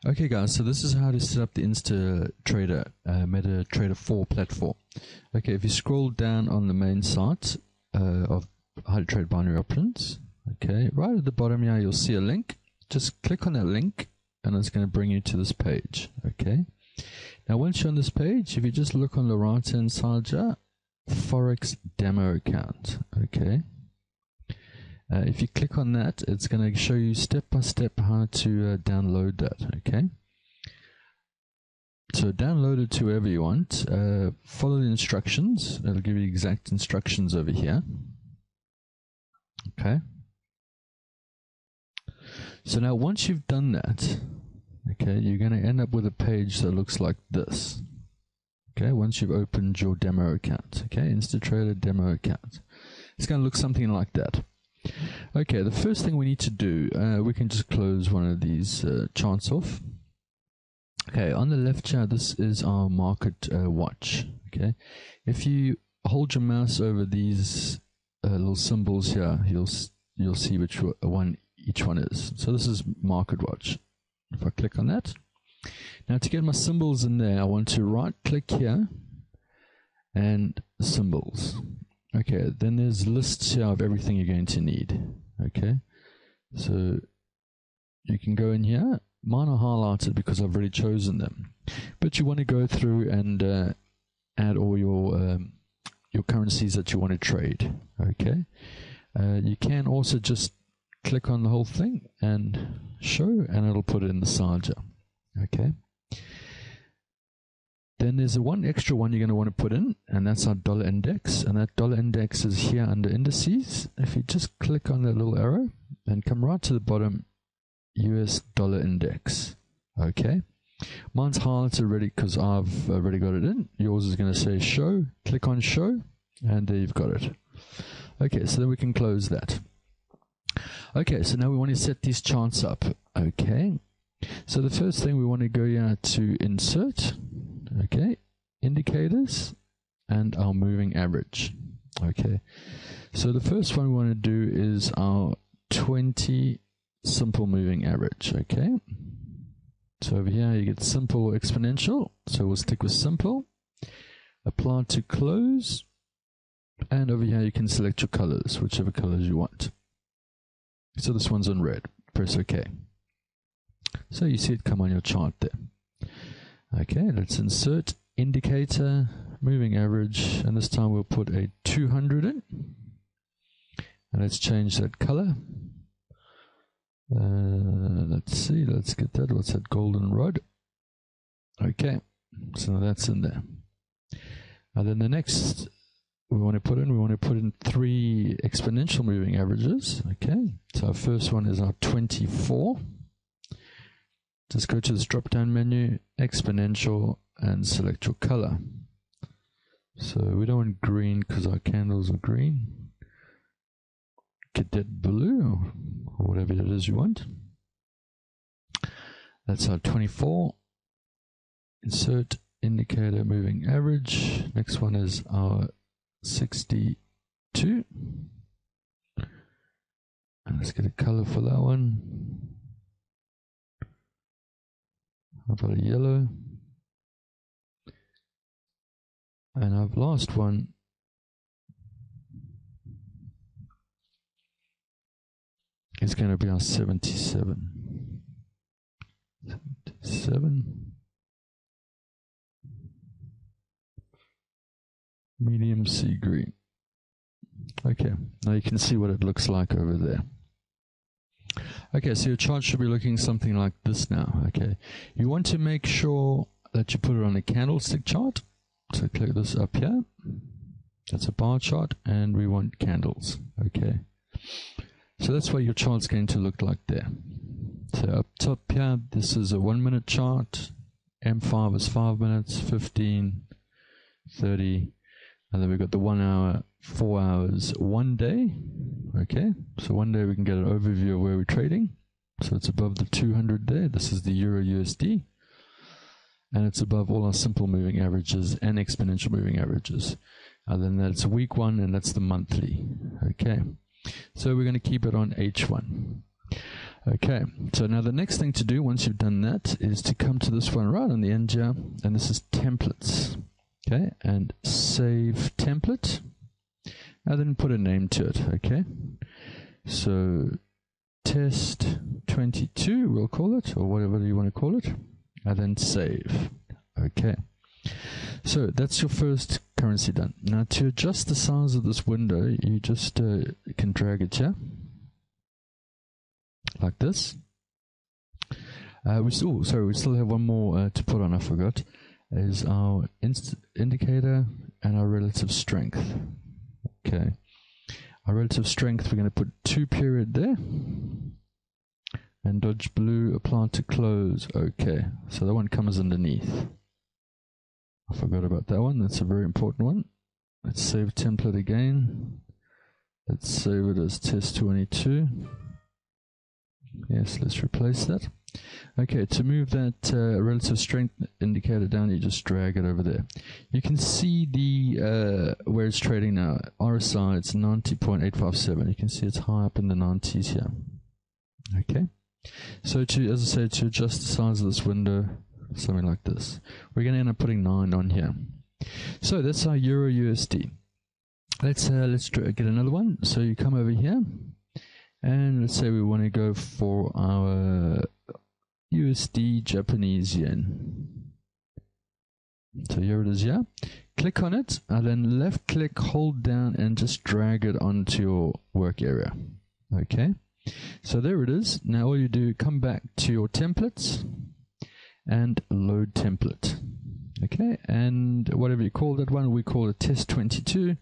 Okay guys, so this is how to set up the Instatrader MetaTrader 4 platform. Okay, if you scroll down on the main site of how to trade binary options, okay, right at the bottom here you'll see a link. Just click on that link and it's going to bring you to this page. Okay, now once you're on this page, if you just look on the right hand side here, Forex demo account. Okay, if you click on that, it's going to show you step by step how to download that. Okay, so download it to wherever you want. Follow the instructions. It'll give you exact instructions over here. Okay, so now once you've done that, okay, you're going to end up with a page that looks like this. Okay, once you've opened your demo account, okay, Instatrader demo account, it's going to look something like that. Okay, the first thing we need to do, we can just close one of these charts off. Okay, on the left here, this is our market watch. Okay, if you hold your mouse over these little symbols here, you'll see which one each one is. So this is market watch. If I click on that, now to get my symbols in there, I want to right click here and symbols. Okay, then there's lists here of everything you're going to need. Okay, so you can go in here. Mine are highlighted because I've already chosen them, but you want to go through and add all your currencies that you want to trade. Okay, you can also just click on the whole thing and show, and it'll put it in the side here. Okay, then there's one extra one you're going to want to put in, and that's our dollar index, and that dollar index is here under indices. If you just click on that little arrow and come right to the bottom, US dollar index. Okay, mine's highlighted already because I've already got it in. Yours is going to say show. Click on show, and there you've got it. Okay, so then we can close that. Okay, so now we want to set these charts up. Okay, so the first thing we want to go here to insert. Okay, indicators and our moving average. Okay, so the first one we want to do is our 20 simple moving average. Okay, so over here you get simple or exponential, so we'll stick with simple. Apply to close, and over here you can select your colors, whichever colors you want. So this one's on red. Press OK. So you see it come on your chart there. Okay, let's insert indicator, moving average, and this time we'll put a 200 in. And let's change that color. Let's see, let's get that. What's that? Golden rod. Okay, so now that's in there. And then the next we want to put in 3 exponential moving averages. Okay, so our first one is our 24. Just go to this drop down menu, exponential, and select your color. So we don't want green because our candles are green. Get that blue or whatever it is you want. That's our 24. Insert indicator moving average. Next one is our 62. And let's get a color for that one. How about a yellow? And our last one is going to be our 77. 77. Medium sea green. Okay, now you can see what it looks like over there. Okay, so your chart should be looking something like this now. Okay, you want to make sure that you put it on a candlestick chart. So click this up here. That's a bar chart, and we want candles. Okay, so that's what your chart's going to look like there. So up top here, this is a 1 minute chart. M5 is 5 minutes, 15, 30, and then we've got the 1 hour, 4 hours, 1 day. Okay, so 1 day we can get an overview of where we're trading. So it's above the 200 there. This is the Euro USD. And it's above all our simple moving averages and exponential moving averages. And then that's week 1, and that's the monthly. Okay, so we're going to keep it on H1. Okay, so now the next thing to do once you've done that is to come to this one right on the end here, and this is templates. Okay, and save template, and then put a name to it. Okay, so test 22 we'll call it, or whatever you want to call it, and then save. Okay, so that's your first currency done. Now to adjust the size of this window, you just can drag it here like this. We still have one more to put on, I forgot, is our indicator and our relative strength. Okay, our relative strength, we're going to put 2 period there, and dodge blue, apply to close. Okay, so that one comes underneath. I forgot about that one, that's a very important one. Let's save template again. Let's save it as test 22. Yes, let's replace that. Okay, to move that relative strength indicator down, you just drag it over there. You can see the where it's trading now. RSI, it's 90.857. You can see it's high up in the 90s here. Okay, so as I say, to adjust the size of this window, something like this, we're going to end up putting 9 on here. So that's our Euro USD. Let's get another one. So you come over here, and let's say we want to go for our USD Japanese yen. So here it is here. Click on it, and then left click, hold down, and just drag it onto your work area. Okay, so there it is. Now all you do, come back to your templates and load template. Okay, and whatever you call that one, we call it test 22.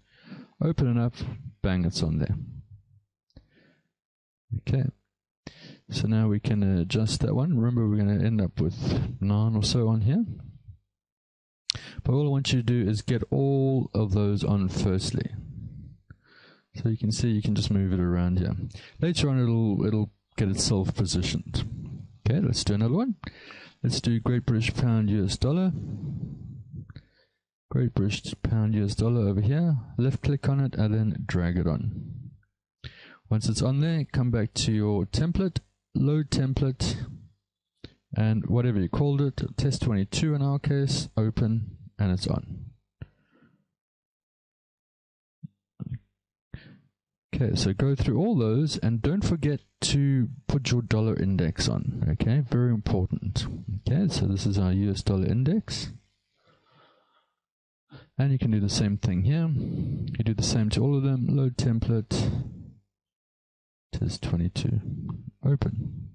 Open it up, bang, it's on there. Okay, so now we can adjust that one. Remember, we're going to end up with 9 or so on here. But all I want you to do is get all of those on firstly. So you can see you can just move it around here. Later on it'll get itself positioned. Okay, let's do another one. Let's do Great British Pound US Dollar. Great British Pound US Dollar over here. Left click on it and then drag it on. Once it's on there, come back to your template, load template, and whatever you called it, test 22 in our case, open, and it's on. Okay, so go through all those, and don't forget to put your dollar index on. Okay, very important. Okay, so this is our US dollar index. And you can do the same thing here. You do the same to all of them, load template, test 22, open.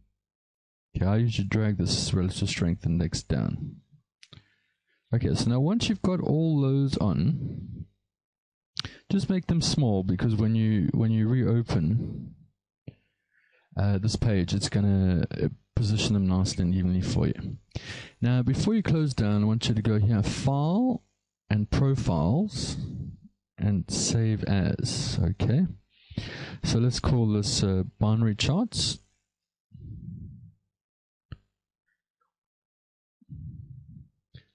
Okay, I usually drag this relative strength index down. Okay, so now once you've got all those on, just make them small, because when you reopen this page, it's going to position them nicely and evenly for you. Now, before you close down, I want you to go here, File and Profiles, and Save As. Okay, so let's call this Binary Charts.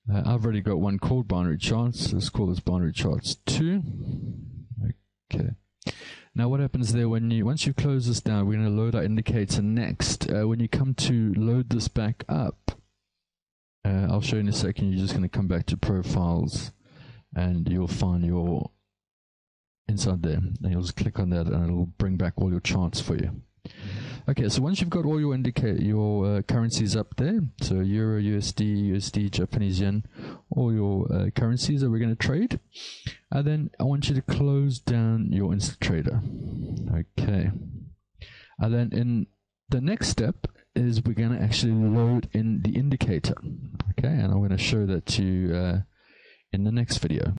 I've already got one called Binary Charts. Let's call this Binary Charts 2. Okay. Now what happens there, once you close this down, we're going to load our indicator next. When you come to load this back up, I'll show you in a second. You're just going to come back to Profiles, and you'll find your inside there, and you'll just click on that, and it'll bring back all your charts for you. Okay, so once you've got all your currencies up there, so Euro, USD, Japanese yen, all your currencies that we're going to trade, and then I want you to close down your Instatrader. Okay, and then in the next step is we're going to actually load in the indicator. Okay, and I'm going to show that to you in the next video.